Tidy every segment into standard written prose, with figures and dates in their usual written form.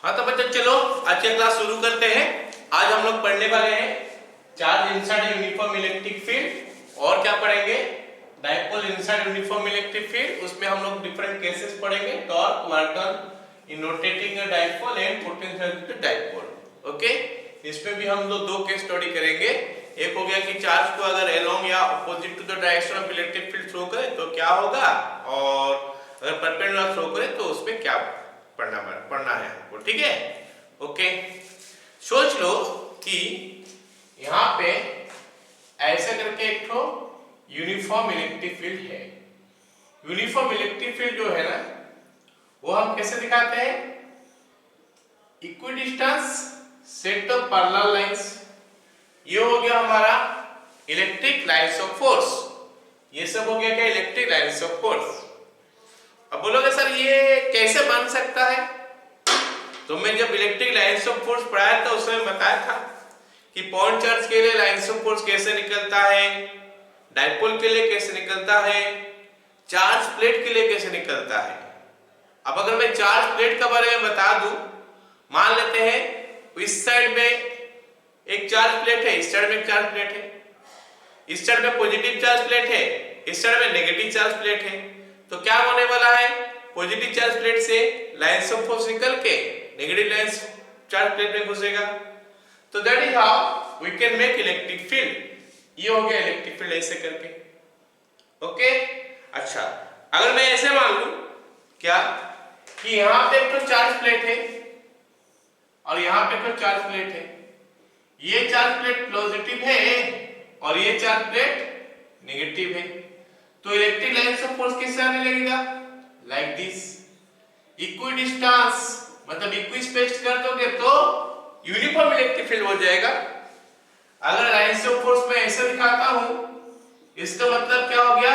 हाँ तो बच्चों चलो आज की क्लास शुरू करते हैं। आज हम लोग पढ़ने वाले हैं charge inside uniform electric field और क्या पढ़ेंगे dipole inside uniform electric field. उसमें हम लोग डिफरेंट केसेस पढ़ेंगे, torque, work done in rotating a dipole and potential dipole. Okay, इसमें भी हम लोग दो केस स्टडी करेंगे। एक हो गया कि चार्ज को अगर अलोंग या opposite to the direction of electric field throw करे तो क्या होगा, और अगर परपेंडिकुलर थ्रो करे तो उसमें क्या पढ़ना है हमको। ठीक है, ओके। सोच लो कि यहाँ पे ऐसे करके एक तो यूनिफॉर्म इलेक्ट्रिक फील्ड है। यूनिफॉर्म इलेक्ट्रिक फील्ड जो है ना वो हम कैसे दिखाते हैं, equidistance set of parallel lines. ये हो गया हमारा इलेक्ट्रिक लाइंस ऑफ फोर्स। ये सब हो गया क्या, इलेक्ट्रिक लाइंस ऑफ फोर्स। अब बोलोगे सर ये कैसे बन सकता है, तो मैं जब इलेक्ट्रिक लाइंस ऑफ फोर्स पढ़ाया था उसमें बताया था कि पॉइंट चार्ज के लिए लाइंस ऑफ फोर्स कैसे निकलता है, डाइपोल के लिए कैसे निकलता है, चार्ज प्लेट के लिए कैसे निकलता है। अब अगर मैं चार्ज प्लेट के बारे में बता दूं, मान लेते हैं इस साइड में एक चार्ज प्लेट है, इस साइड में एक चार्ज प्लेट है, इस साइड में पॉजिटिव चार्ज प्लेट है, इस साइड में नेगेटिव चार्ज प्लेट है। तो क्या होने वाला है, पॉजिटिव चार्ज प्लेट से लाइंस ऑफ फोर्स निकल के नेगेटिव लाइंस चार्ज प्लेट में घुसेगा। तो that is how we can make electric field. ये हो गया इलेक्ट्रिक फील्ड ऐसे करके। ओके, अच्छा अगर मैं ऐसे मान लूं क्या कि यहां पे एक तो चार्ज प्लेट है और यहां पे एक तो चार्ज प्लेट है, ये चार्ज प्लेट पॉजिटिव है और ये चार्ज प्लेट नेगेटिव है, तो इलेक्ट्रिक लाइंस ऑफ फोर्स किससे आने लगेगा, लाइक दिस। इक्विडिस्टेंस मतलब इक्विस्पेस्ड कर दोगे तो यूनिफॉर्म इलेक्ट्रिक फील्ड हो जाएगा। अगर लाइंस ऑफ फोर्स में ऐसे दिखाता हूं, इसका मतलब क्या हो गया,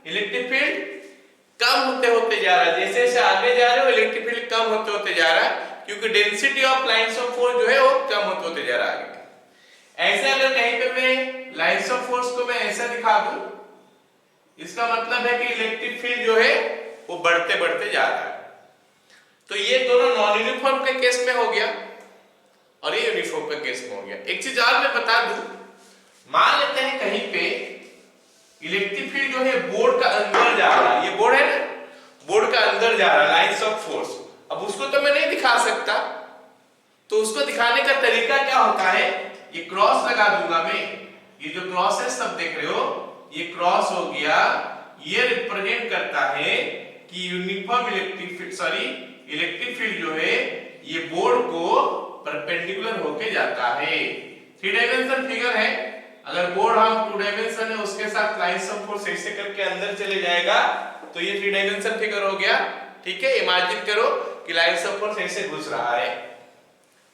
इलेक्ट्रिक फील्ड कम होते होते जा रहा है। जैसे जैसे आगे जा रहे हो इलेक्ट्रिक फील्ड कम होते होते जा रहा है, क्योंकि density of lines of force जो है वो कम होते होते जा रहा है। ऐसे अगर कहीं पे मैं लाइंस ऑफ फोर्स को मैं ऐसा दिखा दूं, इसका मतलब है कि इलेक्ट्रिक फील्ड जो है वो बढ़ते बढ़ते जा रहा है। तो ये दोनों नॉन यूनिफॉर्म के केस में हो गया और ये यूनिफॉर्म के केस में हो गया। एक चीज और मैं बता दूं, मान लेते हैं कहीं पे इलेक्ट्रिक फील्ड जो है बोर्ड का अंदर जा रहा है, ये बोर्ड है ना, बोर्ड का अंदर जा रहा है लाइंस ऑफ फोर्स। अब उसको तो मैं नहीं दिखा सकता, तो उसको दिखाने का तरीका क्या होता है, ये क्रॉस लगा दूंगा मैं। ये जो क्रॉस है सब देख रहे हो, ये क्रॉस हो गया, ये रिप्रेजेंट करता है कि uniform electric field electric field जो है ये बोर्ड को परपेंडिकुलर होके जाता है। 3 डायमेंशन फिगर है, अगर बोर्ड हम 2 डायमेंशन है उसके साथ लाइंस ऑफ फोर्स ऐसे करके अंदर चले जाएगा तो ये 3 डायमेंशन फिगर हो गया। ठीक है, इमेजिन करो कि लाइंस ऑफ फोर्स ऐसे घुस रहा है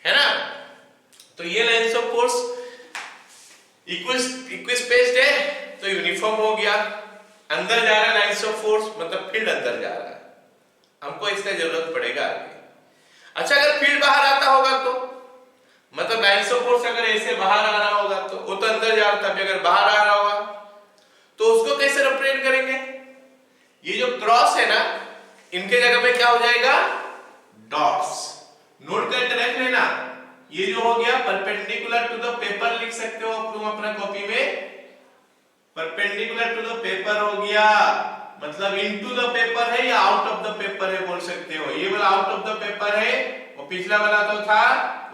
ना, तो ये लाइंस ऑफ फोर्स इक्विस्पेस्ड है तो यूनिफॉर्म हो गया। अंदर जा रहा है लाइंस ऑफ फोर्स मतलब फील्ड अंदर जा रहा है, हमको इसका जरूरत पड़ेगा आगे। अच्छा अगर फील्ड बाहर आता होगा तो मतलब लाइंस ऑफ फोर्स अगर ऐसे बाहर आ रहा होगा तो वो तो अंदर जा रहा था, अगर बाहर आ रहा होगा तो उसको कैसे रिप्रेजेंट करेंगे, ये जो क्रॉस है ना इनके जगह पे क्या हो जाएगा, डॉट्स। नोट करके रख लेना, ये जो हो गया परपेंडिकुलर टू द पेपर लिख सकते हो तुम अपना कॉपी में, परपेंडिकुलर टू द पेपर हो गया मतलब इनटू द पेपर है या आउट ऑफ द पेपर है बोल सकते हो। ये वाला आउट ऑफ द पेपर है और पिछला वाला तो था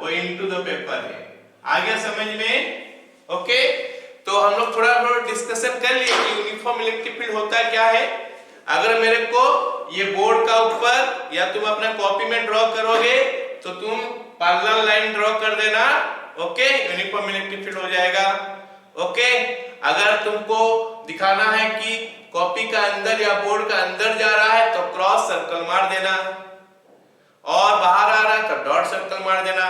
वो इनटू द पेपर है। आ गया समझ में? ओके, तो हम लोग थोड़ा डिस्कशन कर लिए कि यूनिफॉर्म इलेक्ट्रिक फील्ड होता क्या है। अगर मेरे को ये बोर्ड का ऊपर या तुम अपना कॉपी में ड्रॉ करोगे तो तुम पैरेलल लाइन ड्रॉ कर देना। ओके, यूनिफॉर्म इलेक्ट्रिक फील्ड हो जाएगा। ओके, अगर तुमको दिखाना है कि कॉपी का अंदर या बोर्ड का अंदर जा रहा है तो क्रॉस सर्कल मार देना, और बाहर आ रहा है तो डॉट सर्कल मार देना।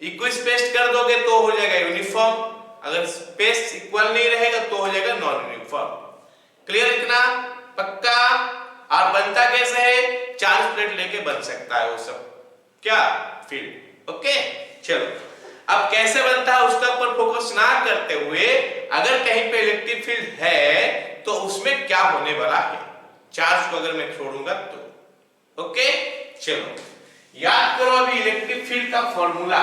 इक्विस्पेस्ड कर दोगे तो हो जाएगा यूनिफॉर्म, अगर स्पेस इक्वल नहीं रहेगा तो हो जाएगा नॉन यूनिफॉर्म। क्लियर, इतना पक्का? और बनता कैसे है, चार्ज प्लेट लेके बन सकता है वो सब क्या फील्ड। ओके, चलो अब कैसे बनता है उसका ऊपर फोकस ना करते हुए, अगर कहीं पे इलेक्ट्रिक फील्ड है तो उसमें क्या होने वाला है, चार्ज को अगर मैं छोड़ूंगा तो। ओके, चलो याद करो अभी इलेक्ट्रिक फील्ड का फॉर्मूला,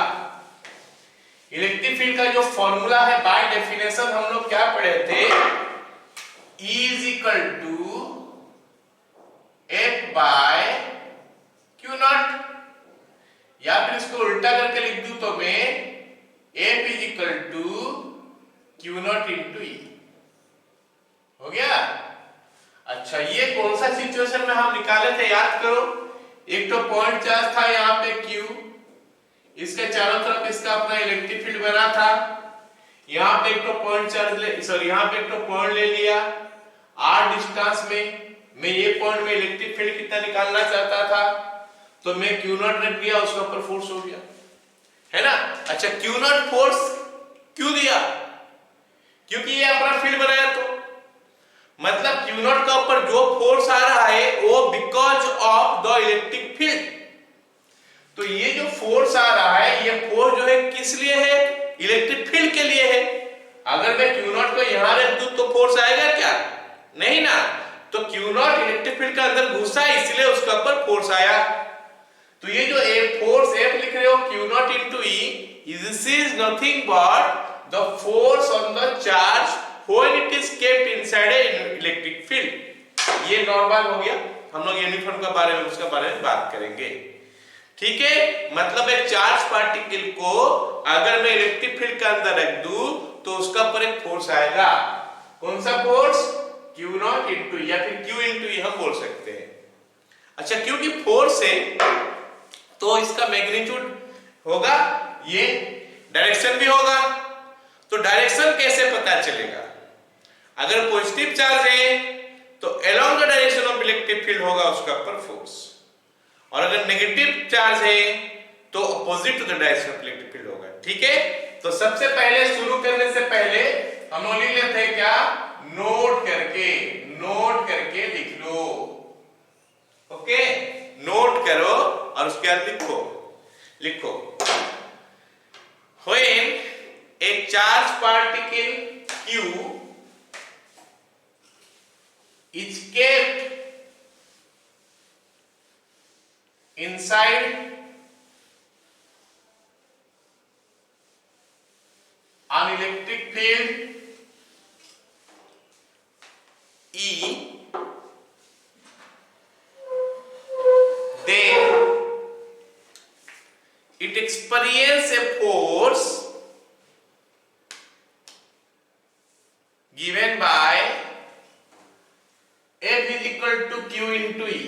इलेक्ट्रिक फील्ड का जो फॉर्मूला है बाय डेफिनेशन हम लोग क्या पढ़े थे, E is equal to F by q naught, या फिर इसको उल्टा करके लिख दूं तो मैं F is equal to q nought into E, हो गया। अच्छा ये कौन सा सिचुएशन में हम निकाले थे याद करो, एक तो पॉइंट चार्ज था यहाँ पे Q, इसके चारों तरफ इसका अपना इलेक्ट्रिक फील्ड बना था, यहाँ पे एक तो पॉइंट चार्ज यहाँ पे एक तो पॉइंट ले लिया r डिस्टेंस में, मैं ये पॉइंट में इलेक्ट्रिक फील्ड कितना निकालना चाहता था तो मैं Q नॉट रख दिया, उसके ऊपर फोर्स हो गया, है ना। अच्छा Q नॉट फोर्स क्यों दिया, क्योंकि ये अपना फील्ड बनाया, तो मतलब Q नॉट का ऊपर जो फोर्स आ रहा है वो because of the electric field. तो ये जो फोर्स आ रहा है ये फोर्स जो है किस लिए है, इलेक्ट्रिक फील्ड के लिए है। अगर मैं Q नॉट को यहां रख दूं तो फोर्स आएगा क्या, नहीं ना, तो Q नॉट इलेक्ट्रिक फील्ड के अंदर घुसा इसलिए उसके ऊपर फोर्स आया। तो ये जो फोर्स F लिख रहे हो Q not into E, this is nothing but the force on the charge when it is kept inside a electric field। ये नॉर्मल हो गया, हम लोग यूनिफॉर्म के बारे में उसके बारे में बात करेंगे, ठीक है। मतलब एक चार्ज पार्टिकल को अगर मैं इलेक्ट्रिक फील्ड के अंदर रख दूं तो उसका पर एक फोर्स आएगा, कौन सा फोर्स, Q नॉट इंटू या फिर Q इंटू ई हम बोल सकते हैं। अच्छा क्योंकि फोर्स है तो इसका मैग्नीट्यूड होगा, ये डायरेक्शन भी होगा, तो डायरेक्शन कैसे पता चलेगा, अगर पॉजिटिव चार्ज है तो along the direction of electric field होगा उसका ऊपर फोर्स, और अगर नेगेटिव चार्ज है तो opposite to the direction of electric field होगा, ठीक है। तो सबसे पहले शुरू करने से पहले हम लोग लिख लेते हैं क्या, नोट करके लिख लो, ओके, नोट करो और उसके बाद लिखो when a charge particle Q is kept inside an electric field E, then it experiences a force given by F is equal to Q into E,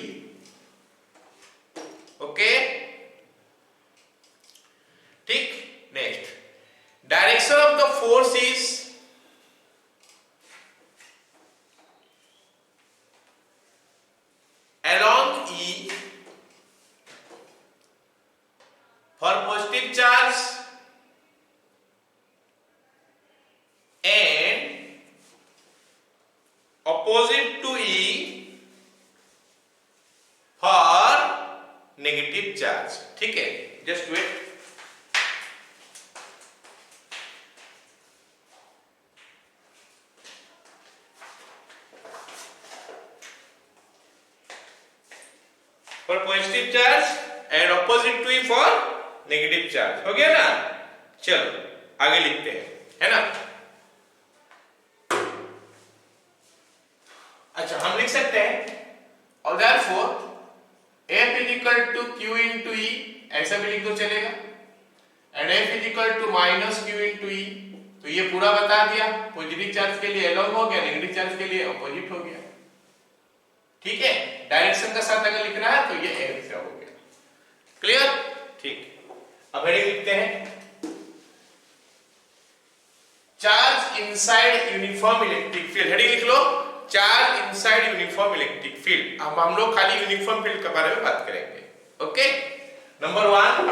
okay, ठीक। Next, direction of the force is along E for positive charge and opposite to E for negative charge, ठीक है, just wait. For positive charge and opposite to E for negative charge, हो गया ना। चलो आगे लिखते हैं, है ना। अच्छा हम लिख सकते हैं और therefore F is equal to Q into E, ऐसा भी लिख दो चलेगा, and F is equal to minus Q into E, तो ये पूरा बता दिया, पॉजिटिव चार्ज के लिए along हो गया, नेगेटिव चार्ज के लिए अपोजिट हो गया, ठीक है। डायरेक्शन का साथ अगर लिखना है तो ये ऐसा हो गया, क्लियर, ठीक। अब हेडिंग लिखते हैं, charge inside uniform electric field, heading लिख लो, charge inside uniform electric field. अब हम लोग खाली यूनिफॉर्म फील्ड के बारे में बात करेंगे, okay. Number 1,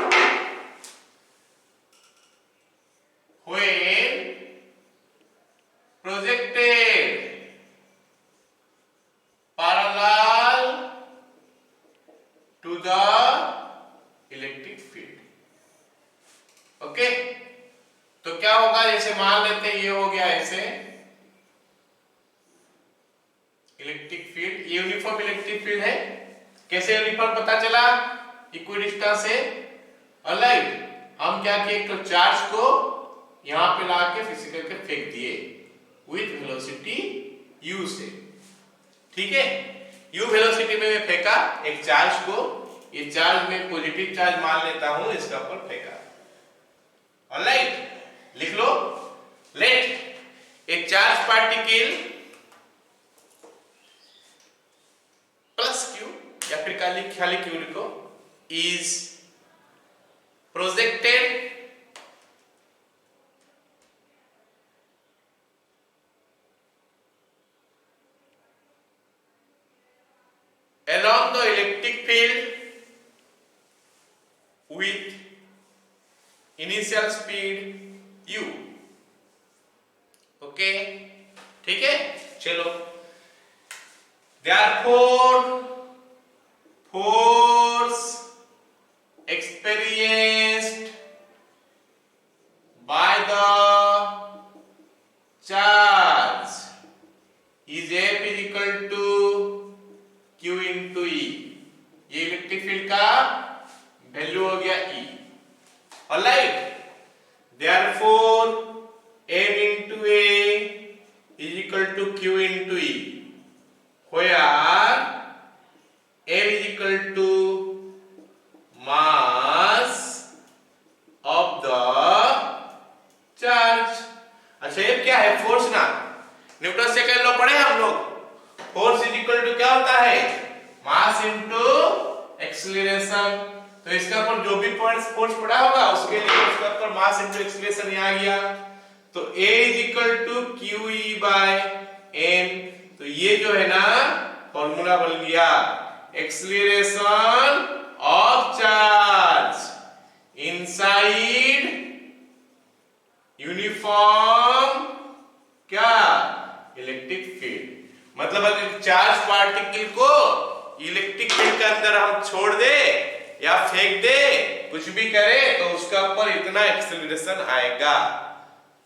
when projected parallel to the electric field, okay. तो क्या होगा, जैसे मान लेते हैं ये हो गया ऐसे इलेक्ट्रिक फील्ड, ये यूनिफॉर्म इलेक्ट्रिक फील्ड है। कैसे यूनिफॉर्म पता चला, इक्विडिस्टेंस है। ऑलराइट, हम क्या किए, तो चार्ज को यहां पे ला के फिजिकल के फेंक दिए विथ वेलोसिटी u से। ठीक है, u वेलोसिटी में मैं फेंका एक चार्ज को, ये चार्ज में पॉजिटिव चार्ज मान लेता हूं, इसका ऊपर फेंका। ऑलराइट, लिख लो, let a charge particle plus q या फिर खाली q लिखो, is projected along the electric field with initial speed u। Okay, ठीक है, चलो, therefore force experienced by the charge is F is equal to Q into E। ये electric field का value हो गया E। Alright, therefore M into A is equal to Q into E, where M is equal to mass of the charge। अच्छा, ये क्या है, force ना, Newton second law पढ़े हम लोग। फोर्स इज इक्वल टू क्या होता है, मास इनटू एक्सीलरेशन। तो इसका ऊपर जो भी फोर्स पड़ा होगा उसके लिए उसका ऊपर मास इनटू एक्सीलरेशन आ गया। तो A is equal to QE by M। तो ये जो है ना फॉर्मूला बन गया, acceleration of charge inside uniform क्या, इलेक्ट्रिक फील्ड। मतलब अगर चार्ज पार्टिकल को इलेक्ट्रिक फील्ड के अंदर हम छोड़ दे या फेंक दे, कुछ भी करे, तो उसका ऊपर इतना एक्सीलरेशन आएगा।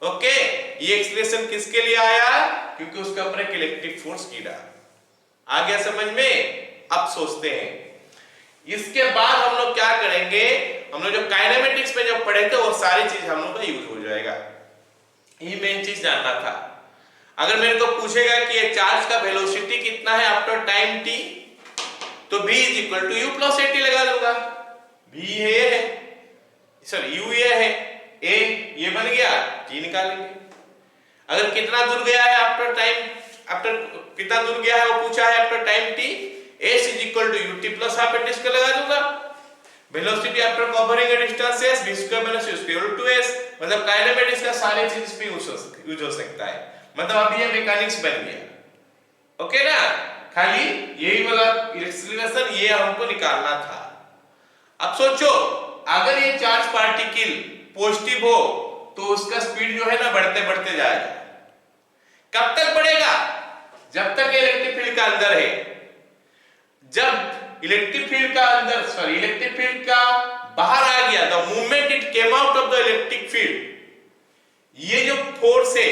ओके, ये एक्सीलरेशन किसके लिए आया, क्योंकि उसका ऊपर एक इलेक्ट्रिक फोर्स गिरा। आ गया समझ में? अब सोचते हैं इसके बाद हम लोग क्या करेंगे, हम लोग जो काइनेमेटिक्स में जब पढ़े थे वो सारी चीज हम लोग का यूज हो जाएगा। ये मेन चीज जानना था। अगर मेरे को पूछेगा कि ये चार्ज का वेलोसिटी कितना है आफ्टर टाइम t, तो v is equal to u plus at लगा दूंगा। v है, सॉरी u ये है, a ये बन गया, t निकालेंगे। अगर कितना दूर गया है आफ्टर टाइम, आफ्टर कितना दूर गया है वो पूछा है after time t, s is equal to ut plus half at इसको लगा दूंगा। Velocity after covering a distance s, v square minus u square two s। मतलब काइनेमेटिक्स का सारे चीज पे यूज हो सकता है। मतलब अभी ये मैकेनिक्स बन गया। ओके ना, खाली यही वाला एक्सीलरेशन ये हमको निकालना था। अब सोचो, अगर ये चार्ज पार्टिकल पॉजिटिव हो तो उसका स्पीड जो है ना बढ़ते बढ़ते जाएगा। कब तक बढ़ेगा, जब तक इलेक्ट्रिक फील्ड का अंदर है। जब इलेक्ट्रिक फील्ड का अंदर, सॉरी इलेक्ट्रिक फील्ड का बाहर आ गया, the movement it came out of the electric field, ये जो फोर्स है,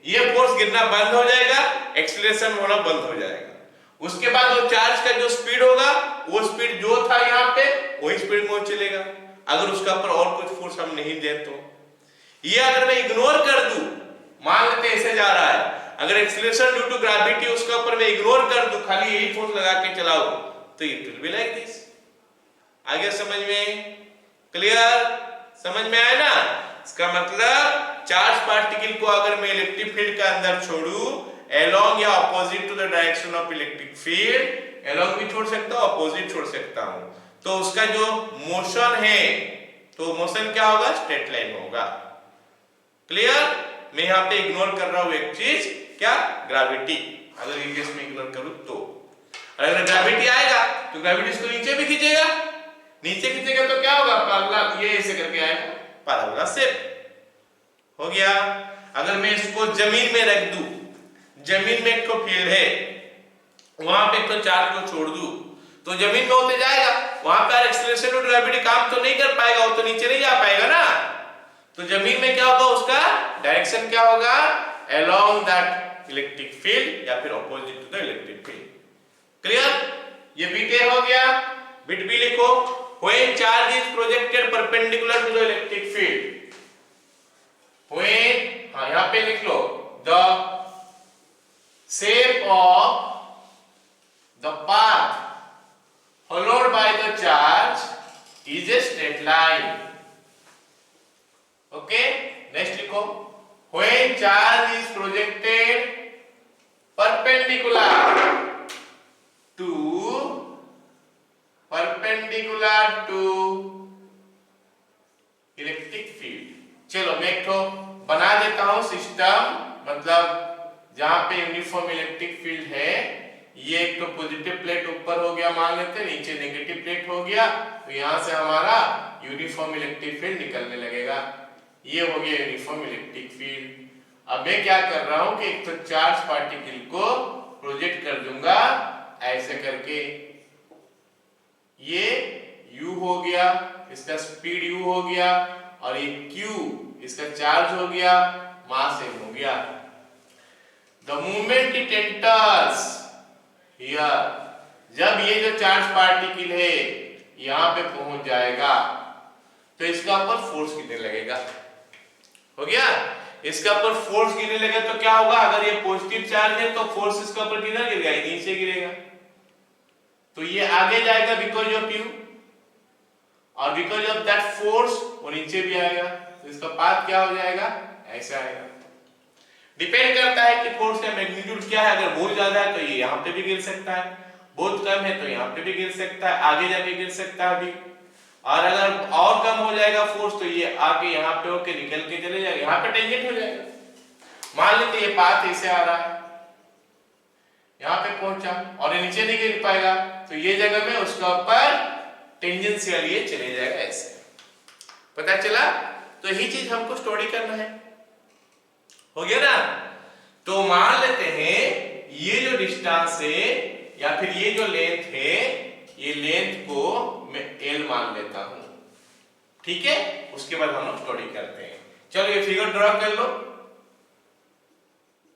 ये फोर्स गिरना बंद हो जाएगा, एक्सीलरेशन होना बंद हो जाएगा। उसके बाद वो चार्ज का जो स्पीड होगा, वो स्पीड जो था यहाँ पे वही स्पीड में चलेगा। अगर उसका ऊपर और कुछ फोर्स हम नहीं दे तो ये अगर मैं इग्नोर कर दूं, मान लेते ऐसे जा रहा है, अगर एक्सीलरेशन ड्यू टू ग्रेविटी उसका ऊपर मैं इग्नोर कर दूं, खाली यही फोर्स लगा के चलाओ, तो it will be like this. आगे समझ में क्लियर, समझ में आया ना? इसका मतलब चार्ज पार्टिकल को अगर मैं इलेक्ट्रिक फील्ड के अंदर छोड़ू, along या opposite to the direction of electric field, along भी छोड़ सकता हूं, opposite छोड़ सकता हूं, तो उसका जो मोशन है, तो मोशन क्या होगा, स्ट्रेट लाइन होगा। क्लियर? मैं यहाँ पे इग्नोर कर रहा हूं एक चीज, क्या, ग्रेविटी। अगर ये केस में इग्नोर करूं तो अगर ग्रेविटी आएगा तो ग्रेविटी इसको नीचे भी खींचेगा, नीचे खींचेगा तो क्या होगा, पैरेलल, ये ऐसे करके आएगा, पैरेलल शेप हो गया। अगर मैं इसको जमीन में रख दूं, जमीन में एक तो फील्ड है, वहां पे तो चार्ज को छोड़ दूं, तो जमीन में होते जाएगा, वहां पर एक्सीलरेशन और ग्रेविटी काम तो नहीं कर पाएगा, वो तो नीचे नहीं जा पाएगा ना। तो जमीन में क्या होगा, उसका डायरेक्शन क्या होगा, along that इलेक्ट्रिक फील्ड या फिर opposite to the electric field. Clear? ये बीट ए हो गया, बीट बी लिखो, when charge is projected perpendicular to the electric field, when यहाँ पे लिख लो the shape of the path followed by the charge is a straight line. Okay, next लिखो when charge is projected perpendicular to electric field. चलो मैं एक तो बना देता हूं सिस्टम, मतलब जहां पे यूनिफॉर्म इलेक्ट्रिक फील्ड है, ये एक तो पॉजिटिव प्लेट ऊपर हो गया मान लेते हैं, नीचे नेगेटिव प्लेट हो गया, तो यहां से हमारा यूनिफॉर्म इलेक्ट्रिक फील्ड निकलने लगेगा। ये हो गया यूनिफॉर्म इलेक्ट्रिक फील्ड। अब मैं क्या कर रहा हूं कि एक तो चार्ज पार्टिकल को प्रोजेक्ट कर दूंगा ऐसे करके, ये u हो गया, इसका स्पीड u हो गया, और ये q इसका चार्ज हो गया, मास m हो गया। The moment it enters here, जब ये जो चार्ज पार्टिकल है यहां पे पहुंच जाएगा तो इसका ऊपर फोर्स कितने लगेगा, हो गया। इसका ऊपर फोर्स गिरने लगे तो क्या होगा, अगर ये पॉजिटिव चार्ज है तो फोर्स इसका ऊपर किधर गिरेगा, नीचे गिरेगा, तो ये आगे जाएगा बिकॉज ऑफ यू, और बिकॉज ऑफ दैट फोर्स वो नीचे भी आएगा, तो इसका पाथ क्या हो जाएगा, ऐसा आएगा। डिपेंड करता है कि फोर्स का मैग्नीट्यूड क्या है। अगर बहुत ज्यादा है तो ये यहाँ पे भी गिर सकता है, बहुत कम है तो यहाँ पे भी गिर सकता है, आगे जाके गिर सकता है अभी, और अगर और कम हो जाएगा फोर्स तो ये आके यहाँ पे होके निकल के चले जाएगा, यहाँ पे टेंजेंट हो जाएगा। मान लेते ये पाथ ऐसे आ रहा है, यहाँ पे पहुंचा और ये नीचे नहीं गिर पाएगा, तो ये जगह में उसका ऊपर टेंजेंशियल ये चले जाएगा ऐसे, पता चला। तो यही चीज हमको स्टडी करना है, हो गया ना। तो मान लेते हैं ये जो डिस्टेंस है या फिर ये जो लेंथ है, ये लेंथ को मैं L मान लेता हूं, ठीक है। उसके बाद हम लोग स्टडी करते हैं। चलो ये फिगर ड्रॉ कर लो,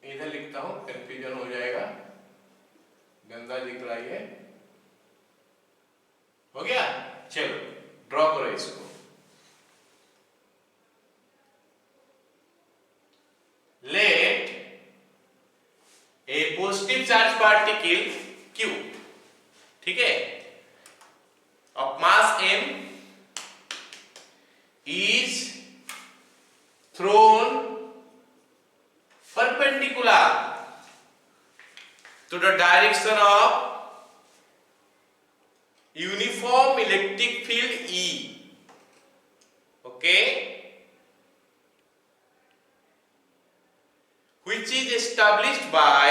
इधर लिखता हूं, कंफ्यूजन हो जाएगा, गंदा दिख रहा है, हो गया। चलो ड्रॉ करो इसको। Let a positive charge particle Q, ठीक है, of mass m is thrown perpendicular to the direction of uniform electric field E, okay, which is established by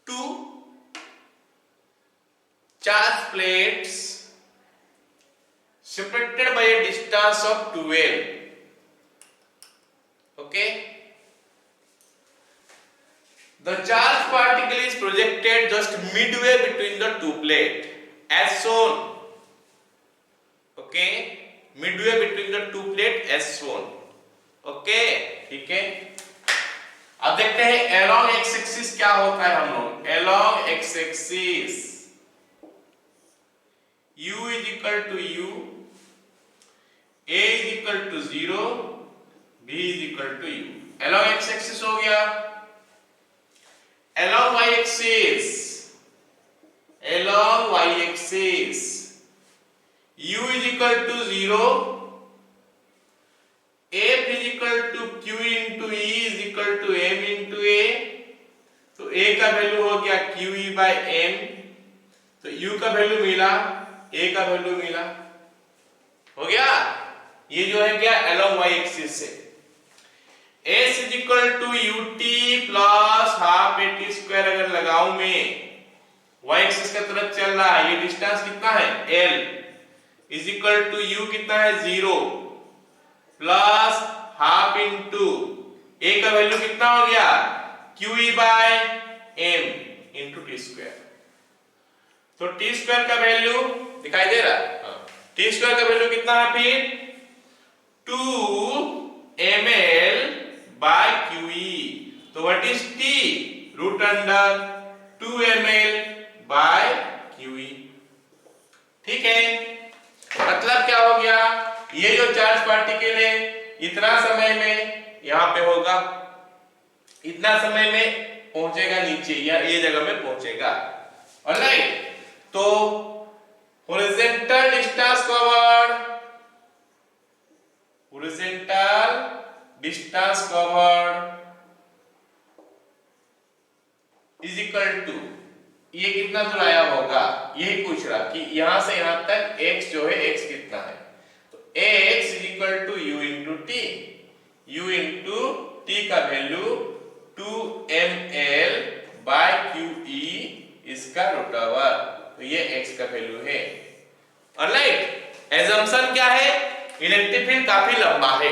two charge plates separated by a distance of 12, okay. The charge particle is projected just midway between the two plates as shown, okay, midway between the two plates as shown, okay, ठीक है। अब देखते हैं along x axis क्या होता है। हम लोग along x axis u is equal to u, a is equal to 0, b is equal to u। along x axis हो गया। along y axis, along y axis u is equal to 0, f is equal to q into e is equal to m into a, तो a का value हो गया qe by m, तो u का value मिला, a का value मिला, हो गया। ये जो है क्या along y axis से s is equal to ut plus half at square अगर लगाऊं मैं, y axis का तरफ चल रहा है, ये डिस्टेंस कितना है l, is equal to u कितना है 0 प्लस हाफ इंटू a का वैल्यू कितना हो गया qe by m into T square. तो टी स्क्वायर का वैल्यू दिखाई दे रहा है, टी स्क्वायर का वैल्यू कितना है फिर 2 ml by qe, तो what is t, root under 2 ml by qe, ठीक है, मतलब क्या हो गया, ये जो चार्ज पार्टिकल है इतना समय में यहां पे होगा, इतना समय में पहुंचेगा नीचे या ये जगह में पहुंचेगा। ऑलराइट, तो horizontal distance covered, horizontal distance covered is equal to, ये कितना दूर आया होगा यही पूछ रहा कि यहां से यहां तक x जो है x कितना है, तो x is equal to u into t, u into t का वैल्यू 2ml by qe इसका रूट ओवर, तो ये x का वैल्यू है। ऑलराइट, एजम्पशन क्या है, इलेक्ट्रिक फील्ड काफी लंबा है,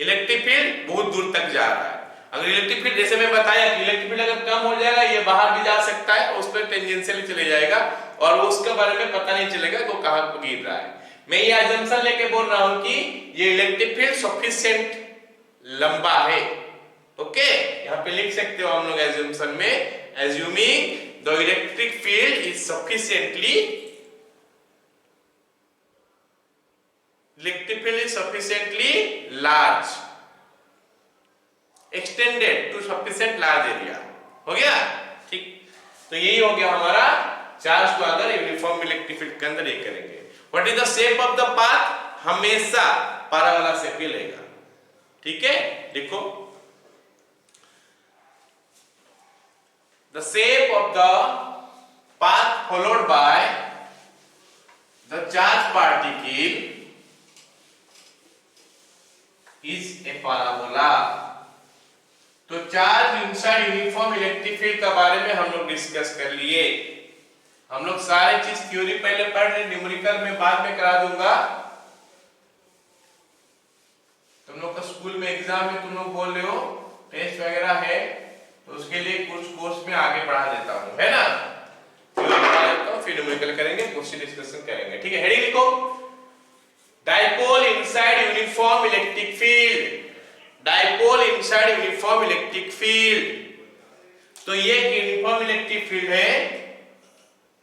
इलेक्ट्रिक फील्ड बहुत दूर तक जा रहा है। अगर इलेक्ट्रिक फील्ड जैसे मैं बताया कि इलेक्ट्रिक फील्ड अगर कम हो जाएगा ये बाहर भी जा सकता है, उस पर टेंजेंशियली चले जाएगा और उसके बारे में पता नहीं चलेगा कि वो कहां पर गिर रहा है। मैं ये एजम्पशन लेके बोल रहा हूं कि ये इलेक्ट्रिक फील्ड सफिशिएंट लंबा है। ओके, यहां पे लिख सकते हो हम लोग एजम्पशन में, assuming the electric field is sufficiently large, extended to sufficient large area। हो गया, ठीक, तो यही हो गया हमारा चार्ज को अगर यूनिफॉर्म इलेक्ट्रिक फील्ड के अंदर ये करेंगे। What is the shape of the path, हमेशा पारा वाला शेप ही लेगा। ठीक है, देखो the shape of the path followed by the charge particle is a parabola। तो charge inside uniform electric field के बारे में हम लोग डिस्कस कर लिए। हम लोग सारे चीज थ्योरी पहले पढ़ रहे, न्यूमेरिकल में बाद में करा दूंगा। तुम लोग का स्कूल में एग्जाम में तुम लोग बोल रहे हो टेस्ट वगैरह है, तो उसके लिए कुछ कोर्स में आगे बढ़ा देता हूं, है ना, थ्योरी पढ़ा देता हूं, फिर न्यूमेरिकल करेंगे, क्वेश्चन डिस्कशन करेंगे। ठीक है, हेडिंग लिखो, dipole inside uniform electric field, dipole inside uniform electric field. तो ये यूनिफॉर्म इलेक्ट्रिक फील्ड है,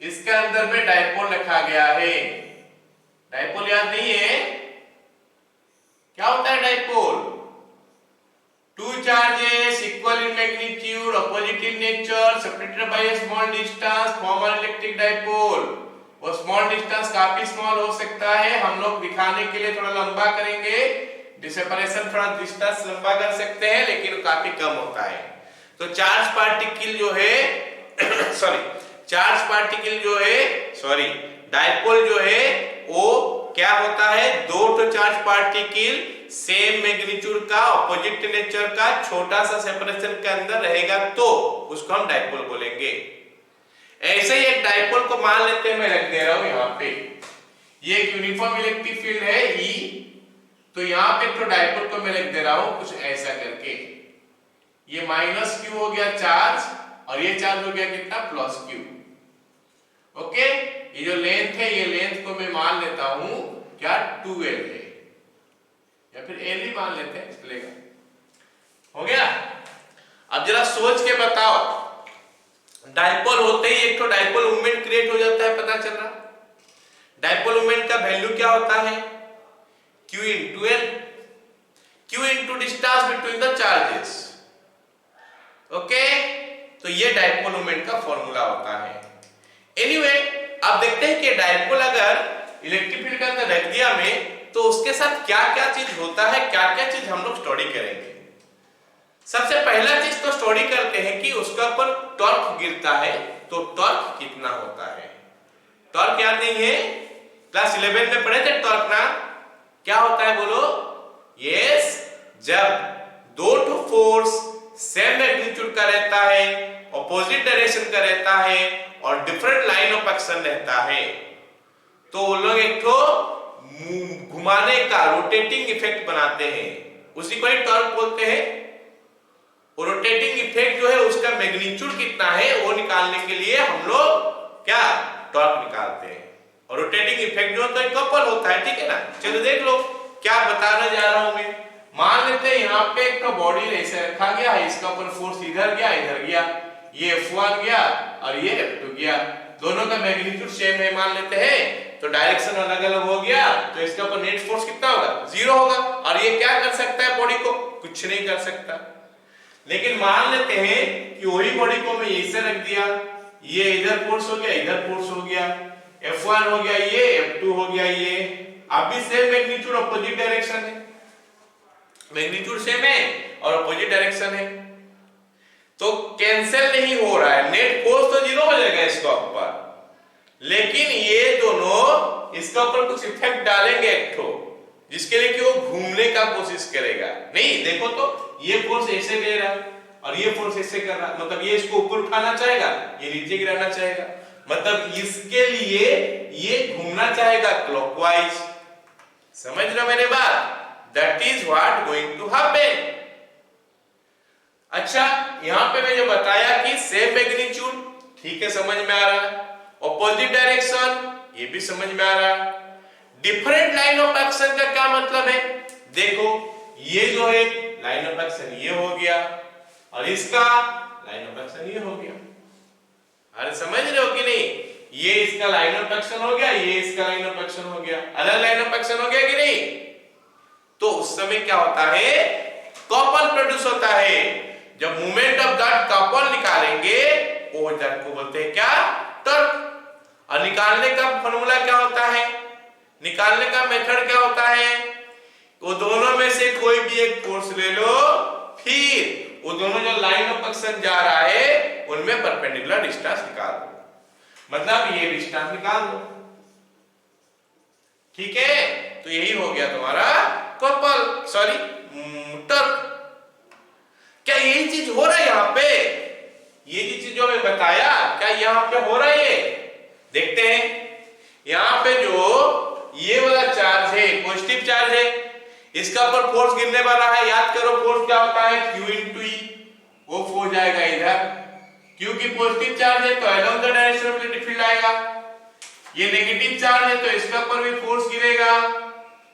इसके अंदर में डाइपोल रखा गया है। डाइपोल याद नहीं है, क्या होता है dipole, two charges equal in magnitude, opposite in nature, separated by a small distance, form an electric dipole। वो स्मॉल डिस्टेंस काफी स्मॉल हो सकता है, हम लोग दिखाने के लिए थोड़ा लंबा करेंगे, सेपरेशन थोड़ा डिस्टेंस लंबा कर सकते हैं, लेकिन काफी कम होता है। तो चार्ज पार्टिकल जो है चार्ज पार्टिकल जो है डाइपोल जो है वो क्या होता है, दो तो चार्ज पार्टिकल सेम मैग्नीट्यूड का, ऑपोजिट नेचर का, छोटा सा सेपरेशन के अंदर रहेगा तो उसको हम डाइपोल बोलेंगे। ऐसे ही एक डाइपोल को मान लेते हैं, मैं रख दे रहा हूं यहां पे, ये एक यूनिफॉर्म इलेक्ट्रिक फील्ड है E, तो यहां पे तो डाइपोल को मैं रख दे रहा हूं कुछ ऐसा करके, ये माइनस Q हो गया चार्ज और ये चार्ज हो गया कितना, प्लस Q। ओके, ये जो लेंथ है, ये लेंथ को मैं मान लेता हूं क्या 2L है, या फिर L ही मान लेते हैं, चलेगा। हो गया, अब जरा सोच के बताओ, डाइपोल होते ही एक तो डाइपोल मोमेंट क्रिएट हो जाता है, पता चल रहा। डाइपोल मोमेंट का वैल्यू क्या होता है, Q into L, Q into distance between the charges। Okay, तो ये डाइपोल मोमेंट का फॉर्मूला होता है। एनीवे, अब देखते हैं कि डाइपोल अगर इलेक्ट्रिक फील्ड के अंदर रख दिया में, तो उसके साथ क्या क्या चीज होता है, क्या क्या चीज हम लोग स्टडी करेंगे। सबसे पहला चीज तो स्टडी करते हैं कि उसका ऊपर टॉर्क गिरता है, तो टॉर्क कितना होता है। टॉर्क याद नहीं है, क्लास 11 में पढ़े थे टॉर्क ना, क्या होता है बोलो, यस, जब दो ठो फोर्स सेम मैग्नीट्यूड का रहता है, ऑपोजिट डायरेक्शन का रहता है और डिफरेंट लाइन ऑफ एक्शन रहता है, तो वो लोग एक तो घुमाने का रोटेटिंग इफेक्ट बनाते हैं, उसी को ही टॉर्क बोलते हैं। और रोटेटिंग इफेक्ट जो है उसका मैग्नीट्यूड कितना है वो निकालने के लिए हम लोग क्या टॉर्क निकालते हैं। और रोटेटिंग इफेक्ट जो होता है कपल होता है, ठीक है ना। चलो देख लो क्या बताने जा रहा हूं मैं। मान लेते हैं यहाँ पे एक तो बॉडी ऐसे रखा गया है, इसका ऊपर फोर्स इधर गया, ये F1 गया और ये F2 गया, दोनों का मैग्नीट्यूड सेम है मान लेते हैं, तो डायरेक्शन अलग अलग हो गया, तो इसके ऊपर नेट फोर्स कितना होगा, 0 होगा। और ये क्या कर सकता है बॉडी को, कुछ नहीं कर सकता। लेकिन मान लेते हैं कि वही बॉडी को मैं ऐसे रख दिया, ये इधर फोर्स हो गया, इधर फोर्स हो गया, F1 हो गया, ये F2 हो गया, ये अब भी सेम मैग्नीट्यूड अपोजिट डायरेक्शन है, मैग्नीट्यूड सेम है और अपोजिट डायरेक्शन है, तो कैंसिल नहीं हो रहा है, नेट फोर्स तो 0 हो जाएगा इसका ऊपर, लेकिन ये दोनों इसका ऊपर कुछ इफेक्ट डालेंगे एक ठो, जिसके लिए कि वो घूमने का कोशिश करेगा। नहीं देखो तो ये फोर्स ऐसे दे रहा है और ये फोर्स ऐसे कर रहा है, मतलब ये इसको ऊपर उठाना चाहेगा, ये नीचे गिराना चाहेगा, मतलब इसके लिए ये घूमना चाहेगा क्लॉकवाइज। समझ रहे हो मेरे बात? That is what going to happen. अच्छा, यहां पे मैं जो बताया कि सेम मैग्नीट्यूड, ठीक है, समझ में आ रहा है, ऑपोजिट डायरेक्शन, ये भी समझ में आ रहा है। डिफरेंट लाइन ऑफ एक्शन का क्या मतलब है, देखो ये जो है लाइन ऑफ एक्शन ये हो गया और इसका लाइन ऑफ एक्शन ये हो गया। अरे समझ रहे हो कि नहीं, ये इसका लाइन ऑफ एक्शन हो गया, ये इसका लाइन ऑफ एक्शन हो गया, अलग लाइन ऑफ एक्शन हो गया कि नहीं। तो उस समय क्या होता है, कपल प्रोड्यूस होता है। जब मूवमेंट ऑफ दैट कपल निकालेंगे वो दैट को बोलते हैं क्या, टॉर्क। और निकालने का फॉर्मूला क्या होता है, निकालने का मेथड क्या होता है, वो दोनों में से कोई भी एक फोर्स ले लो, फिर वो दोनों जो लाइन ऑफ एक्शन जा रहा है उनमें परपेंडिकुलर डिस्टेंस निकाल दो, मतलब ये डिस्टेंस निकाल दो, ठीक है। तो यही हो गया तुम्हारा कपल, सॉरी टॉर्क। क्या यही चीज हो रहा है यहाँ पे, ये चीज जो मैं बताया क्या यहाँ पे हो रहा है, ये देखते हैं। यहाँ पे जो ये वाला चार्ज है पॉजिटिव चार्ज है, इसका ऊपर फोर्स गिरने वाला है, याद करो फोर्स क्या होता है, Q into E, वो हो जाएगा इधर, क्योंकि पॉजिटिव चार्ज है तो along the direction of electric field आएगा। ये नेगेटिव चार्ज है तो इसके ऊपर भी फोर्स गिरेगा,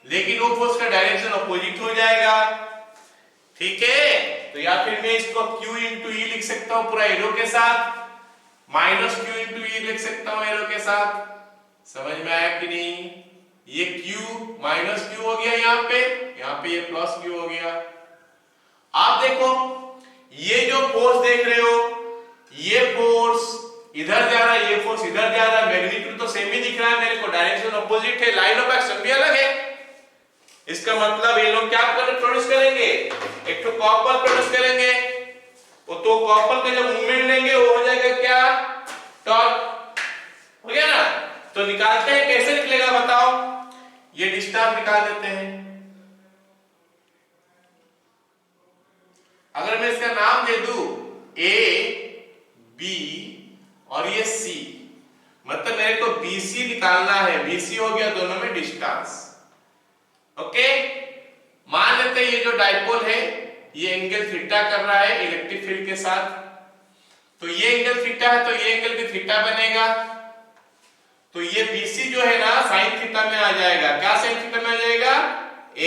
लेकिन वो फोर्स का डायरेक्शन अपोजिट हो जाएगा, ठीक है। तो या फिर मैं इसको Q into E लिख सकता हूं पूरा एरो के साथ, माइनस Q into E लिख सकता हूं एरो के साथ। समझ में आया कि नहीं, ये Q माइनस Q हो गया, यहाँ पे ये प्लस Q हो गया। आप देखो ये जो फोर्स देख रहे हो, ये फोर्स इधर जा रहा है, ये फोर्स इधर जा रहा है, मैग्नीट्यूड तो सेम ही दिख रहा है मेरे को, डायरेक्शन अपोजिट है, लाइन ऑफ एक्शन भी अलग है। इसका मतलब ये लोग क्या प्रोड्यूस करेंगे, एक तो कपल प्रोड्यूस करेंगे, वो तो कपल का जब मूवमेंट लेंगे वो हो जाएगा क्या, टॉर्क, हो गया ना। तो निकालते हैं, कैसे निकलेगा बताओ, ये डिस्टेंस निकाल देते हैं। अगर मैं इसका नाम दे दूं A, B और ये C, मतलब मेरे को BC निकालना है, BC हो गया दोनों में डिस्टेंस, ओके। मान लेते हैं ये जो डाइपोल है ये एंगल थीटा कर रहा है इलेक्ट्रिक फील्ड के साथ, तो ये एंगल थीटा है तो ये एंगल भी थीटा बनेगा, तो ये BC जो है ना साइन थीटा में आ जाएगा। क्या साइन थीटा में आ जाएगा,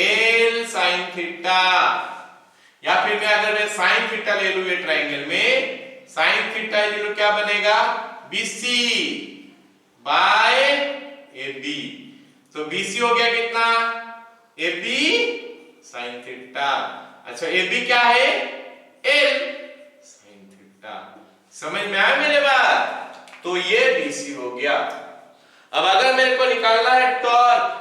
L साइन थीटा। या फिर मैं अगर साइन थीटा ले लूं ये ट्रायंगल में, साइन थीटा इक्वल क्या बनेगा, BC बाय AB। तो BC हो गया कितना, AB साइन थीटा। अच्छा AB क्या है, L साइन थीटा। समझ में आया मेरे बात, तो ये BC हो गया। अब अगर मेरे को निकालना है टॉर्क,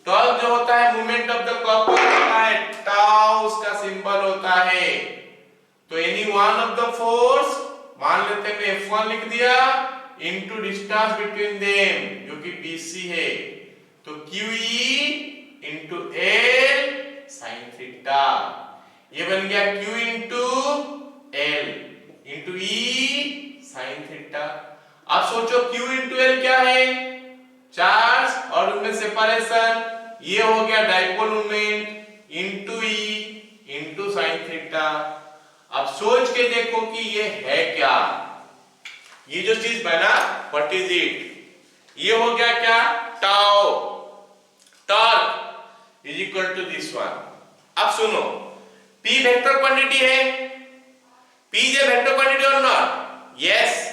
टॉर्क जो होता है मूवमेंट ऑफ द कपल होता है, टाउ उसका सिंबल होता है। तो any one of the force, मान लेते हैं मैं F1 लिख दिया, इनटू डिस्टेंस बिटवीन देम जो कि BC है, तो QE into L sine theta, ये बन गया Q into L into E sine theta. अब सोचो Q इनटू L क्या है, चार्ज और उनमें सेपरेशन, ये हो गया dipole moment into E into sine theta. अब सोच के देखो कि ये है क्या, ये जो चीज बना व्हाट इज इट, ये हो गया क्या, tau, torque is equal to this one. अब सुनो, P वेक्टर क्वांटिटी है, P is a vector quantity और not, yes,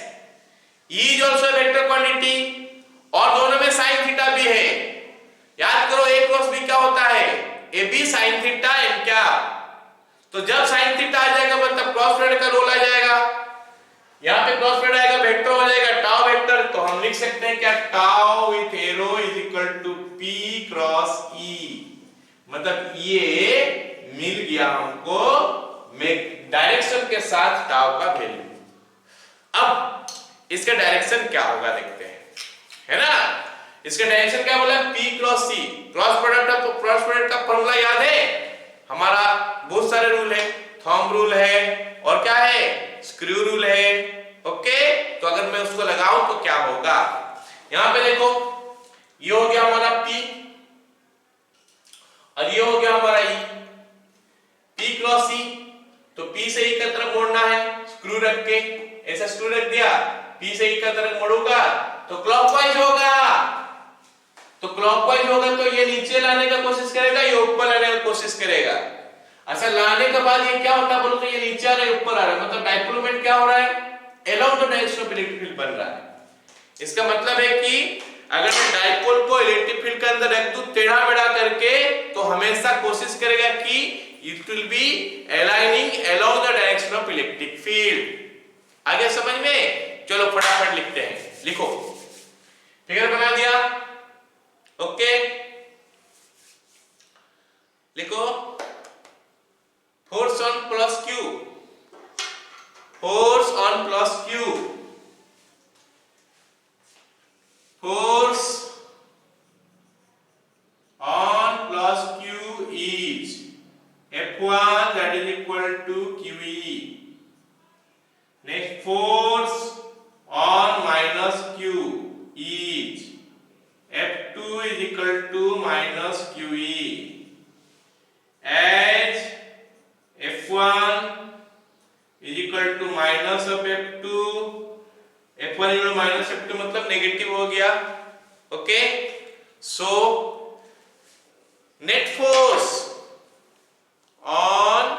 E is also a vector quantity और दोनों में साइन थीटा भी है। याद करो ए क्रॉस बी क्या होता है, A B sine theta n क्या। तो जब साइन थीटा आ जाएगा मतलब क्रॉस प्रोडक्ट का रोल आ जाएगा। यहां पे क्रॉस प्रोडक्ट आएगा, वेक्टर हो जाएगा टाउ वेक्टर। तो हम लिख सकते हैं क्या, tau with arrow is equal to P cross E. मतलब ये मिल गया हमको डायरेक्शन के साथ टाउ का वैल्यू। अब इसका डायरेक्शन क्या होगा देखते हैं, है ना। इसका डायरेक्शन क्या बोला, P cross C। Cross product का फॉर्मूला याद है हमारा, बहुत सारे रूल है, थंब रूल है और क्या है, स्क्रू रूल है। ओके, तो अगर मैं उसको लगाऊं तो क्या होगा, यहां पे देखो ये हो गया हमारा P और ये हो गया हमारा E। P क्रॉस E, तो P से E की तरफ मोड़ना है, स्क्रू रख के ऐसा स्क्रू रख दिया, P से E की तरफ मोड़ूंगा तो क्लॉकवाइज होगा। तो क्लॉकवाइज होगा तो ये नीचे लाने का कोशिश करेगा, ये ऊपर लाने का कोशिश करेगा। अच्छा, लाने के बाद ये क्या होता है बोलो तो ये नीचे आ रहा है ऊपर आ रहा है, मतलब डाइपोल मोमेंट क्या हो रहा है, along the direction of electric field बन रहा है। इसका मतलब है कि अगर मैं डाइपोल को इलेक्ट्रिक फील्ड के अंदर रख दूं टेढ़ा मेढ़ा करके, तो हमेशा कोशिश करेगा कि it will be aligning along the direction of electric field. आगे समझ में, चलो फटाफट लिखते हैं, लिखो, फिगर बना दिया। ओके, लिखो force on plus Q, force on plus Q, force on plus Q is F1 that is equal to QE. Next, force on minus Q is F2 is equal to minus QE. As F1 is equal to minus of F2, F1 is equal to minus F2 मतलब negative हो गया। Okay, so net force on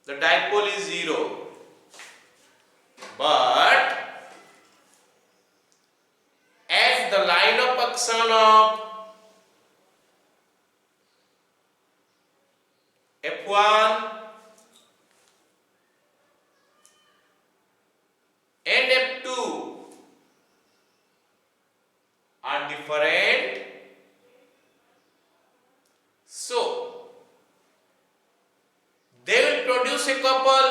the dipole is 0, but as the line of action of F1 and F2 are different, so they will produce a couple.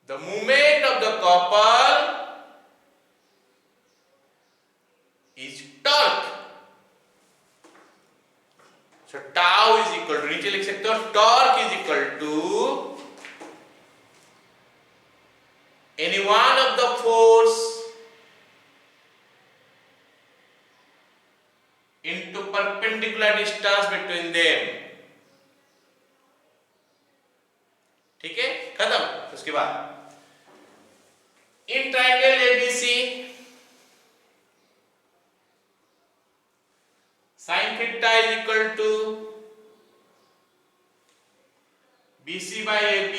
The movement of the couple is torque. So tau is equal to, नीचे लिख सकते हो, torque is equal to any one of the force into perpendicular distance between them. ठीक है, खत्म। उसके बाद in triangle ABC sin theta is equal to BC by AB,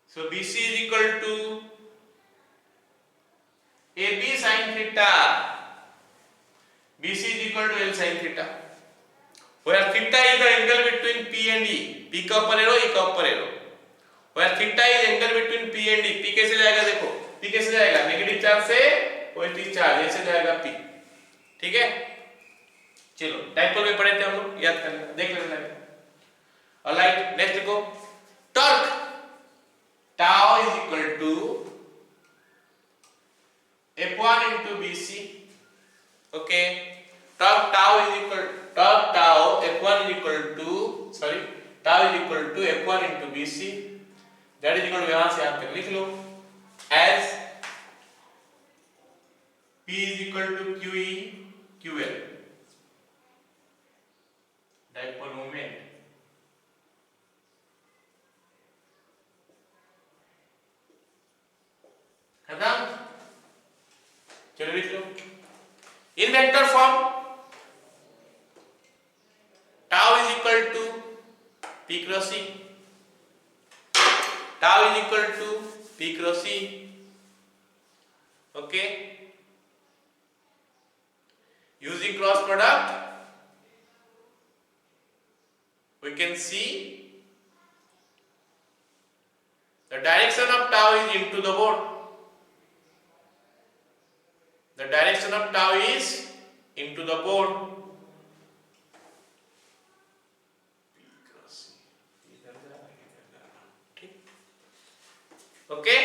so BC is equal to AB sin theta, BC is equal to L sin theta, where theta is the angle between P and E, P का ऊपर arrow, E का ऊपर arrow, where theta is angle between P and E। P कैसे जाएगा देखो, P कैसे जाएगा, negative charge से पॉजिटिव चार्ज, ऐसे जाएगा P। ठीक है, चलो डाइपोल में पढ़े थे हम लोग, याद कर लेना, देख लेना। ऑलराइट, नेक्स्ट देखो, torque tau is equal to F1 into BC. Okay, torque tau is equal, torque tau F1 is equal to, sorry, tau is equal to F1 into BC, that is equal to, यहां से आप लिख लो, as P is equal to QE QL, dipole moment। खत्म, चलो लिख लो इन vector form, tau is equal to tau is equal to P cross E. Okay, using cross product we can see the direction of tau is into the board. The direction of tau is into the board. Okay,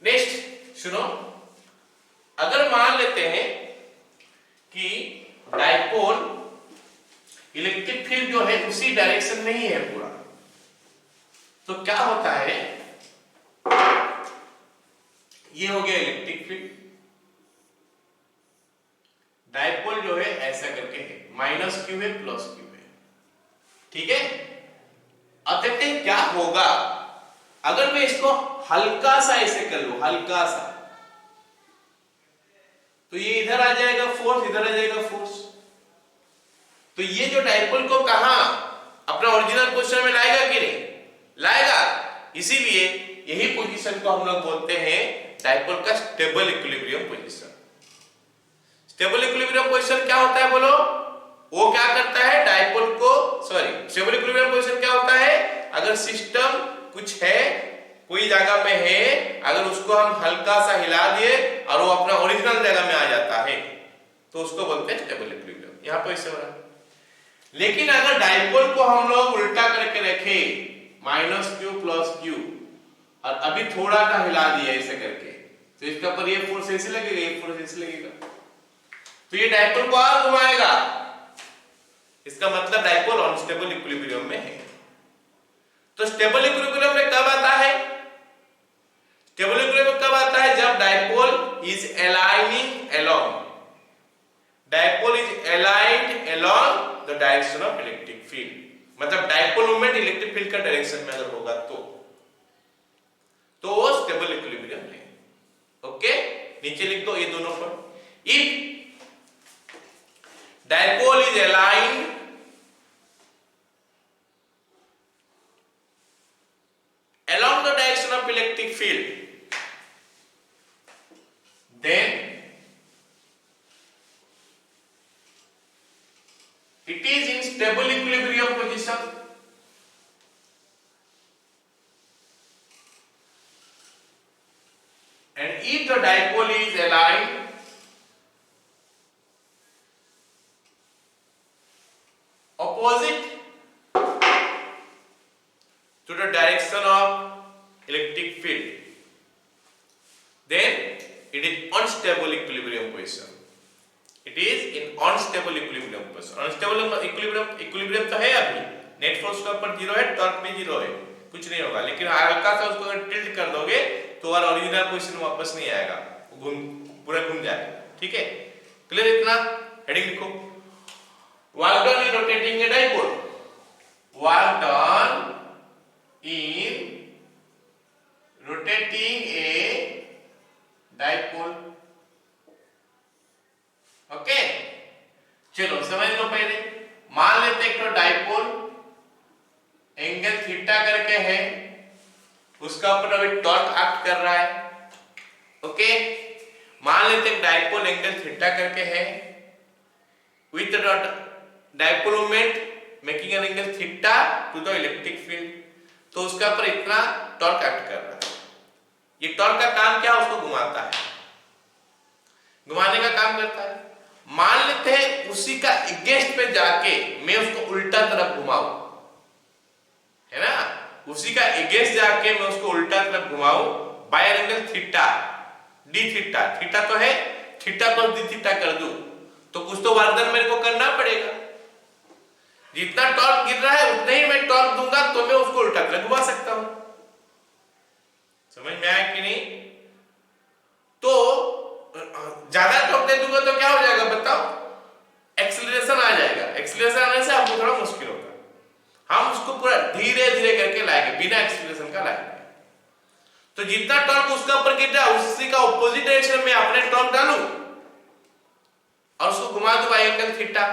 next सुनो, अगर मान लेते हैं कि dipole electric field जो है उसी direction में ही है पूरा, तो क्या होता है, ये हो गया इलेक्ट्रिक फील्ड, डाइपोल जो है ऐसा करके है, माइनस क्यू है प्लस क्यू है, ठीक है। अब देखते हैं क्या होगा अगर मैं इसको हल्का सा ऐसे कर लूं, हल्का सा, तो ये इधर आ जाएगा फोर्स, इधर आ जाएगा फोर्स, तो ये जो डाइपोल को कहां अपना ओरिजिनल पोजीशन में लाएगा कि नहीं लाएगा, इसीलिए यही पोजीशन को हम लोग बोलते हैं डाइपोल का stable equilibrium position. Stable equilibrium position क्या होता है बोलो, वो क्या करता है डाइपोल को, सॉरी स्टेबल इक्विलिब्रियम पोजीशन क्या होता है, अगर सिस्टम कुछ है कोई जगह में है, अगर उसको हम हल्का सा हिला दिए और वो अपना ओरिजिनल जगह में आ जाता है तो उसको बोलते हैं स्टेबल इक्विलिब्रियम। यहां पर ऐसे हो रहा है, लेकिन अगर डाइपोल को हम लोग उल्टा करके रखे, माइनस क्यू प्लस क्यू, और अभी थोड़ा सा हिला दिया ऐसे करके, तो इसके ऊपर ये फोर्स ऐसे लगेगा, ये फोर्स ऐसे लगेगा, तो ये डाइपोल को और घुमाएगा, इसका मतलब डाइपोल अनस्टेबल इक्विलिब्रियम में है। तो स्टेबल इक्विलिब्रियम में कब आता है, स्टेबल इक्विलिब्रियम कब आता है, जब dipole is aligning along, dipole is aligned along the direction of electric field, मतलब डाइपोल मूवमेंट इलेक्ट्रिक फील्ड का डायरेक्शन में अगर होगा तो वो स्टेबल इक्विलिब्रियम है। ओके, नीचे लिख दो ये दोनों पर, if dipole is aligned along the direction of electric field, then it is in stable equilibrium position, and if the dipole is aligned opposite to the direction of electric field, then it is unstable equilibrium position. It is in unstable equilibrium position. Unstable equilibrium तो है अभी, net force का ऊपर zero है, torque में zero है, कुछ नहीं होगा, लेकिन हल्का सा उसको अगर टिल्ट कर दोगे तो और ओरिजिनल पोजीशन में वापस नहीं आएगा, पूरा घूम जाएगा, ठीक है। क्लियर इतना, हेडिंग लिखो, work done in rotating a dipole, work done in rotating a dipole। Okay, चलो समझ लो, पहले मान लेते हैं कि डाइपोल एंगल थीटा करके है, उसका ऊपर अभी टॉर्क एक्ट कर रहा है। ओके, मान लेते हैं डाइपोल एंगल थीटा करके है, with dipole movement making an angle theta two the electric field, तो उसके ऊपर इतना टॉर्क एक्ट कर रहा है। ये टॉर्क का काम क्या, उसको घुमाता है, घुमाने का काम करता है। मान लेते हैं उसी का अगेंस्ट पे जाके मैं उसको उल्टा तरफ घुमाऊं, है ना, उसी का अगेंस्ट जाके मैं उसको उल्टा तरफ घुमाऊं by angle theta, d theta, theta तो है, थीटा प्लस डी थीटा कर दूं तो कुछ तो वर्क मेरे को करना पड़ेगा, जितना टॉर्क गिर रहा है उतना ही मैं टॉर्क दूंगा तो मैं उसको उल्टा कर घुमा सकता हूं। समझ में आया कि नहीं, तो ज्यादा टॉर्क दे दूंगा तो क्या हो जाएगा बताओ, एक्सीलरेशन आ जाएगा, एक्सीलरेशन आने से आपको थोड़ा मुश्किल होगा, हम उसको पूरा धीरे धीरे करके लाएंगे, बिना एक्सीलरेशन का लाएंगे, तो जितना टॉर्क उसका ऊपर गिर रहा है उसी का ऑपोजिट डायरेक्शन में अपने टॉर्क डालूं और उसको घुमा दूं बाय एंगल थीटा,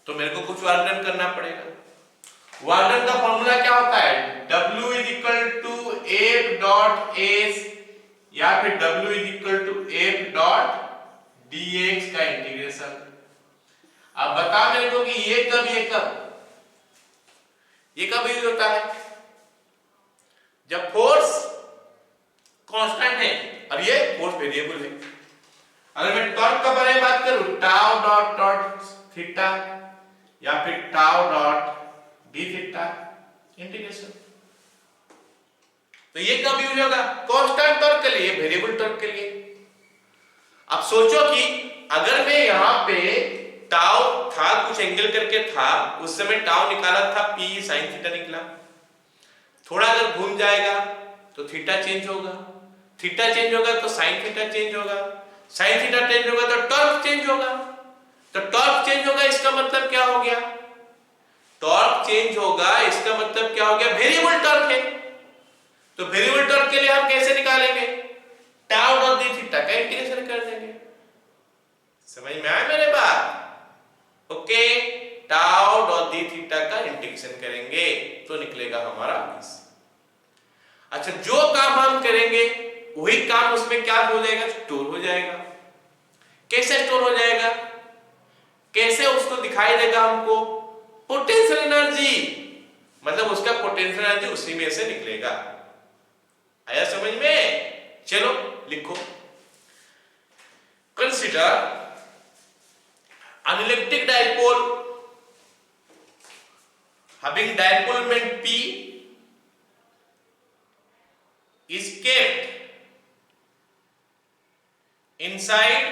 तो मेरे को कुछ वर्क डन करना पड़ेगा। वर्क डन का फॉर्मूला क्या होता है, W is equal to F dot S या फिर W is equal to F dot dx का इंटीग्रेशन। अब बता मेरे को कि ये कब यूज होता है, जब फोर्स कांस्टेंट है और ये फोर्स वेरिएबल है। अगर मैं टॉर्क का बारे में बात करूं, टाउ डॉट डॉट थीटा या फिर tau dot D theta integration, तो ये कब यूज होगा, कांस्टेंट टॉर्क के लिए, वेरिएबल टॉर्क के लिए। अब सोचो कि अगर मैं यहां पे टाउ था, कुछ एंगल करके था, उस समय टाउ निकाला था p sin थीटा निकला, थोड़ा अगर घूम जाएगा तो थीटा चेंज होगा, थीटा चेंज होगा तो sin थीटा चेंज होगा, sin थीटा चेंज होगा तो टॉर्क चेंज होगा, तो टॉर्क चेंज होगा इसका मतलब क्या हो गया, टॉर्क चेंज होगा इसका मतलब क्या हो गया, वेरिएबल टॉर्क है। तो वेरिएबल टॉर्क के लिए हम कैसे निकालेंगे, टाउ डॉट डी थीटा का इंटीग्रेशन कर देंगे। समझ में आया मेरे बात, okay, tau dot D theta का इंटीग्रेशन करेंगे तो निकलेगा हमारा इस। अच्छा, जो काम हम करेंगे वही काम उसमें क्या हो जाएगा, स्टोर हो जाएगा। कैसे स्टोर हो जाएगा, कैसे उसको दिखाई देगा हमको, पोटेंशियल एनर्जी, मतलब उसका पोटेंशियल एनर्जी उसी में से निकलेगा। आया समझ में, चलो लिखो, consider an electric dipole having dipole moment P is kept inside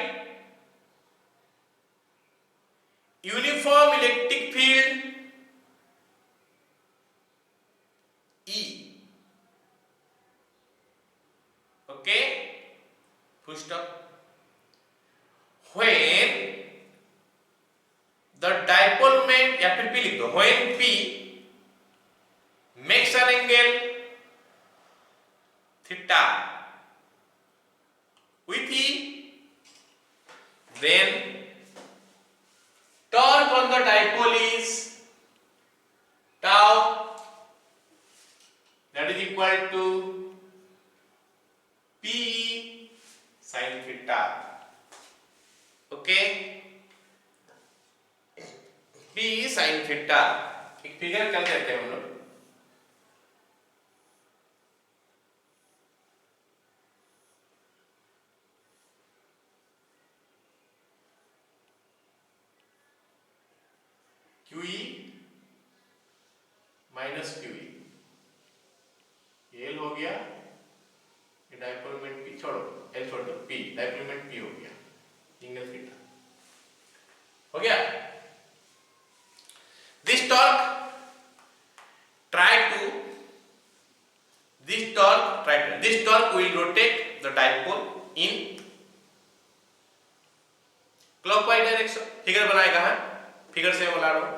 uniform electric field E. Okay, full stop. When the dipole moment, या फिर P लिख दो, when P makes an angle theta with E, then torque on the dipole is tau, that is equal to P sin theta. Okay, P sin theta, एक figure कर देते हैं हम लोग। QE माइनस QE, L हो गया, ये dipole moment P छोड़ो, L छोड़ दो, P डाइपोल मोमेंट P हो गया, एंगल थीटा हो गया। This torque will rotate the dipole in clockwise direction। Figure बनाएगा, है फिगर से बना रहा हूं,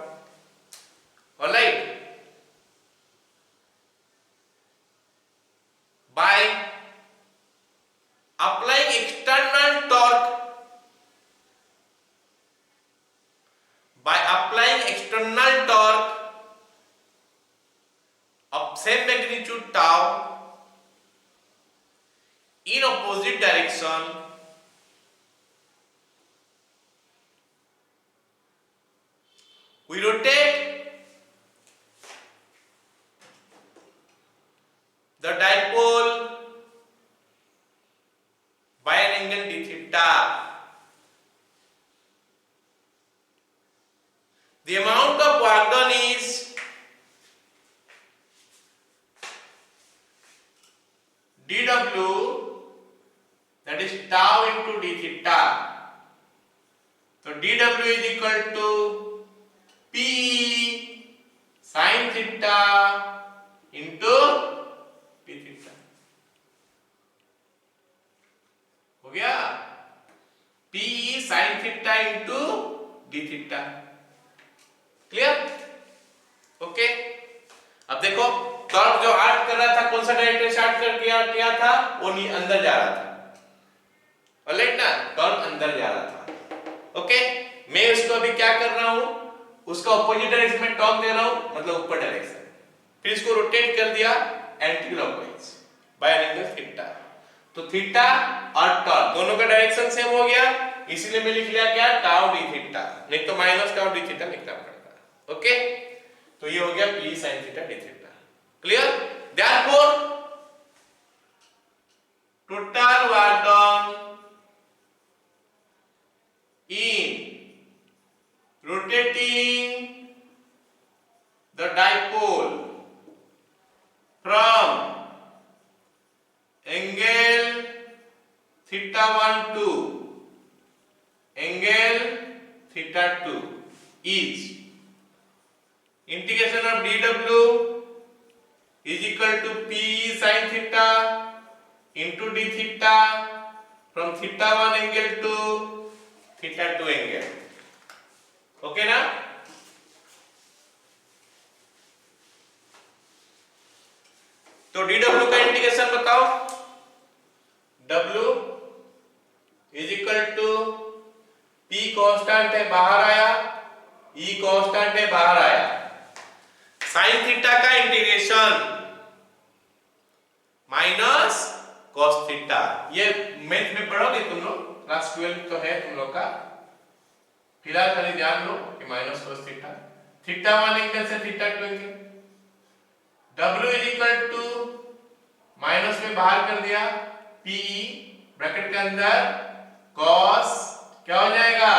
alright. By applying external torque, of same magnitude tau in opposite direction, we rotate the dipole by an angle d theta. The amount of work done is dW, that is tau into d theta. So dW is equal to P sin theta into p theta। हो गया, P sin theta into d theta। Clear, okay. अब देखो, torque जो art कर रहा था, कौन सा डायरेक्शन से आर्ट कर किया था, वो नहीं अंदर जा रहा था, ऑलराइट ना, टॉर्क अंदर जा रहा था, ओके। मैं इसको अभी क्या कर रहा हूं, उसका ऑपोजिट डायरेक्शन में टॉर्क दे रहा हूं, मतलब ऊपर डायरेक्शन। फिर इसको रोटेट कर दिया anticlockwise by an angle theta. तो थीटा और टॉर्क दोनों का डायरेक्शन सेम हो गया, इसीलिए मैं लिख लिया क्या, टाउ डी थीटा, नहीं तो माइनस टाउ डी थीटा लिखना पड़ता। ओके, तो ये हो गया p sin theta d theta. Clear? Therefore total work done in rotating the dipole from angle theta 1 to angle theta 2 is integration of dw is equal to p sin theta into d theta from theta 1 angle to theta 2 angle। Okay ना? तो dw का integration बताओ। w is equal to p constant है बाहर आया, e constant है बाहर आया, sin थीटा का इंटीग्रेशन माइनस cos थीटा। ये मैथ में पढ़ोगे तुम लोग, क्लास 12 तो है तुम लोग का। फिलहाल खाली ध्यान लो कि minus cos theta, theta 1 angle से theta 2 angle, w is equal to minus में बाहर कर दिया p ब्रैकेट के अंदर cos क्या हो जाएगा,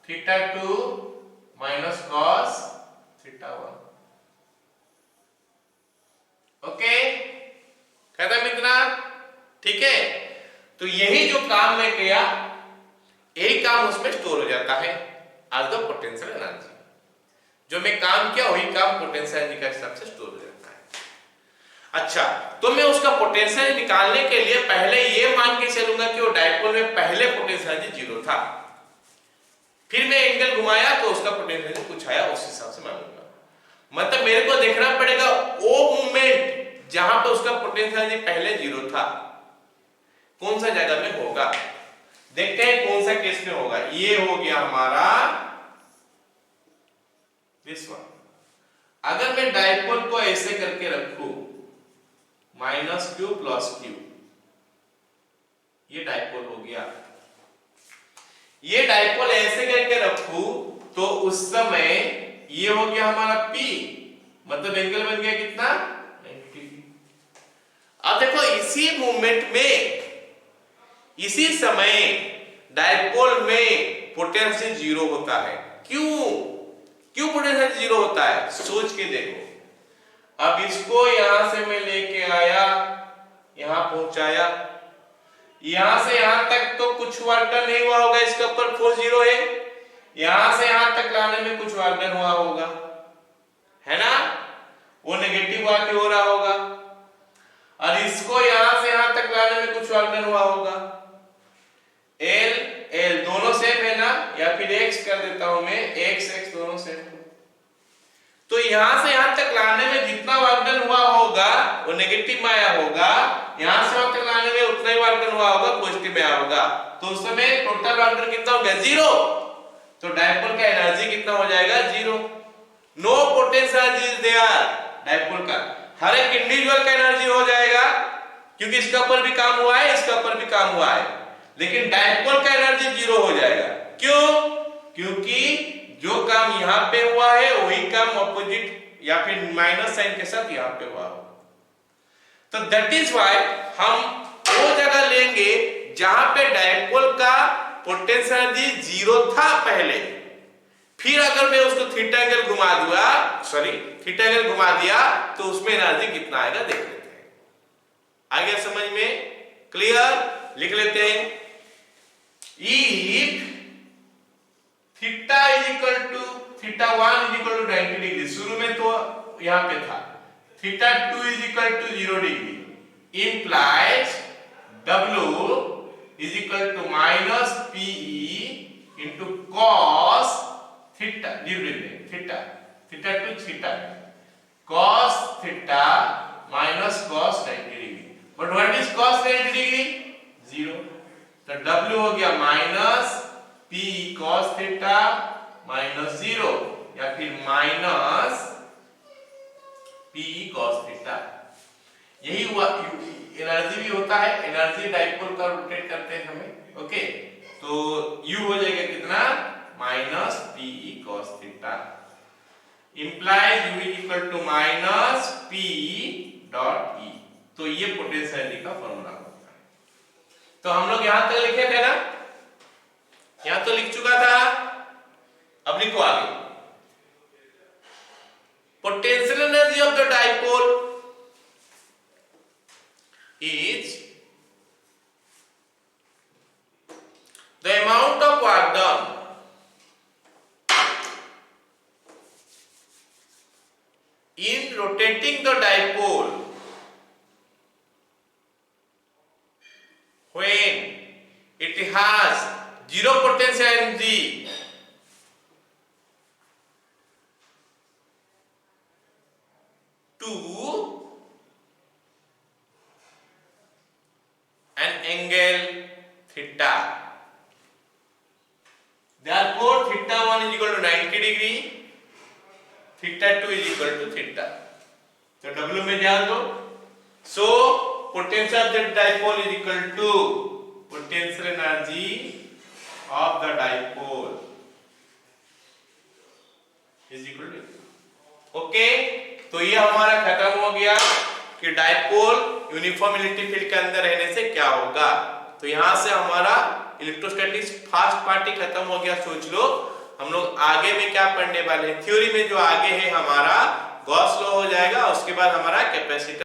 theta 2 minus cos theta 1। Okay, खत्म इतना? ठीक है, तो यही जो काम मैं किया, यही काम उसमें स्टोर हो जाता है एज द पोटेंशियल एनर्जी। जो मैं काम किया वही काम पोटेंशियल एनर्जी का हिसाब से स्टोर हो जाता है। अच्छा, तो मैं उसका पोटेंशियल निकालने के लिए पहले ये मान के चलूंगा कि वो डायपोल में पहले पोटेंशियल एनर्जी 0 था, फिर मैं एंगल घुमाया तो उसका पोटेंशियल एनर्जी कुछ आया, उस हिसाब से मानूंगा। मतलब मेरे को देखना पड़ेगा वो मूवमेंट जहां पे उसका पोटेंशियल एनर्जी पहले 0 था, कौन सा जगह में होगा। देखते हैं कौन सा केस में होगा। ये हो गया हमारा दिस वन। अगर मैं डायपोल को ऐसे करके रखूं माइनस क्यू प्लस क्यू, ये डायपोल हो गया। ये डायपोल ऐसे करके रखूं तो उस समय ये हो गया हमारा P, मतलब एंगल बन गया कितना, 90। अब देखो इसी मूवमेंट में, इसी समय डायपोल में पोटेंशियल 0 होता है। क्यों पोटेंशियल 0 होता है, सोच के देखो। अब इसको यहां से मैं लेके आया, यहां पहुंचाया, यहां से यहां तक तो कुछ वर्क डन नहीं हुआ होगा, इसके ऊपर फोर्स 0 है। यहां से यहां तक लाने में कुछ वर्क डन हुआ होगा, है ना, वो नेगेटिव आके हो रहा होगा। और इसको यहां से यहां तक लाने में कुछ वर्क डन हुआ होगा। L दोनों सेम है ना, या फिर x कर देता हूं मैं, x दोनों सेम है। तो यहां से यहां तक लाने में जितना वर्क डन हुआ होगा वो नेगेटिव में आया होगा, यहां से वहां तक लाने में उतना ही वर्क डन हुआ होगा, पॉजिटिव में आया होगा। तो उस समय टोटल वर्क डन कितना हो गया, 0। तो डायपोल का एनर्जी कितना हो जाएगा, 0। No potential energy is there. Dipole का हर एक इंडिविजुअल का एनर्जी हो जाएगा, क्योंकि इसके ऊपर भी काम हुआ है, इसके ऊपर भी काम हुआ है, लेकिन डायपोल का एनर्जी 0 हो जाएगा। क्यों? क्योंकि जो काम यहां पे हुआ है वही काम ऑपोजिट या फिर माइनस साइन के साथ यहां पे हुआ होगा। तो दैट इज व्हाई हम वो जगह लेंगे जहां पे डायपोल का पोटेंशियल एनर्जी 0 था पहले, फिर अगर मैं उसको थीटा एंगल घुमा दूंगा, थीटा एंगल घुमा दिया, तो उसमें एनर्जी कितना आएगा देख लेते हैं। आ गया समझ में? क्लियर? लिख लेते हैं। If theta is equal to theta 1 is equal to 90 degree, शुरू में तो यहां पे था, theta 2 is equal to 0 degree, implies W is equal to minus PE into cos theta, theta 2 theta, cos theta minus cos 90 degree. But what is cos 90 degree? 0। तो W हो गया minus P cos theta minus 0, या फिर minus P cos theta. यही हुआ, energy भी होता है, एनर्जी डाइपोल का रोटेट करते हैं हमें। ओके, तो U हो जाएगा कितना, minus P cos theta, implies U equal to minus P dot E. तो ये पोटेंशियल का फॉर्मूला होता है। तो हम लोग यहां तक लिखे थे ना, यहां तो लिख चुका था, अब लिखो आगे। Potential energy of the dipole is the amount of work done in rotating the dipole when it has zero potential energy to an angle theta. Therefore, theta 1 is equal to 90 degree, theta 2 is equal to theta. तो W में ध्यान दो। So, potential of the dipole is equal to potential energy of the dipole is equal to, okay, तो ये हमारा खत्म हो गया कि डाइपोल यूनिफॉर्म इलेक्ट्रिक फील्ड के अंदर रहने से क्या होगा। तो यहां से हमारा इलेक्ट्रोस्टैटिक्स फर्स्ट पार्ट ही खत्म हो गया। सोच लो हम लोग आगे में क्या पढ़ने वाले हैं। थ्योरी में जो आगे है हमारा गॉस लॉ हो जाएगा, उसके बाद हमारा कैपेसिटर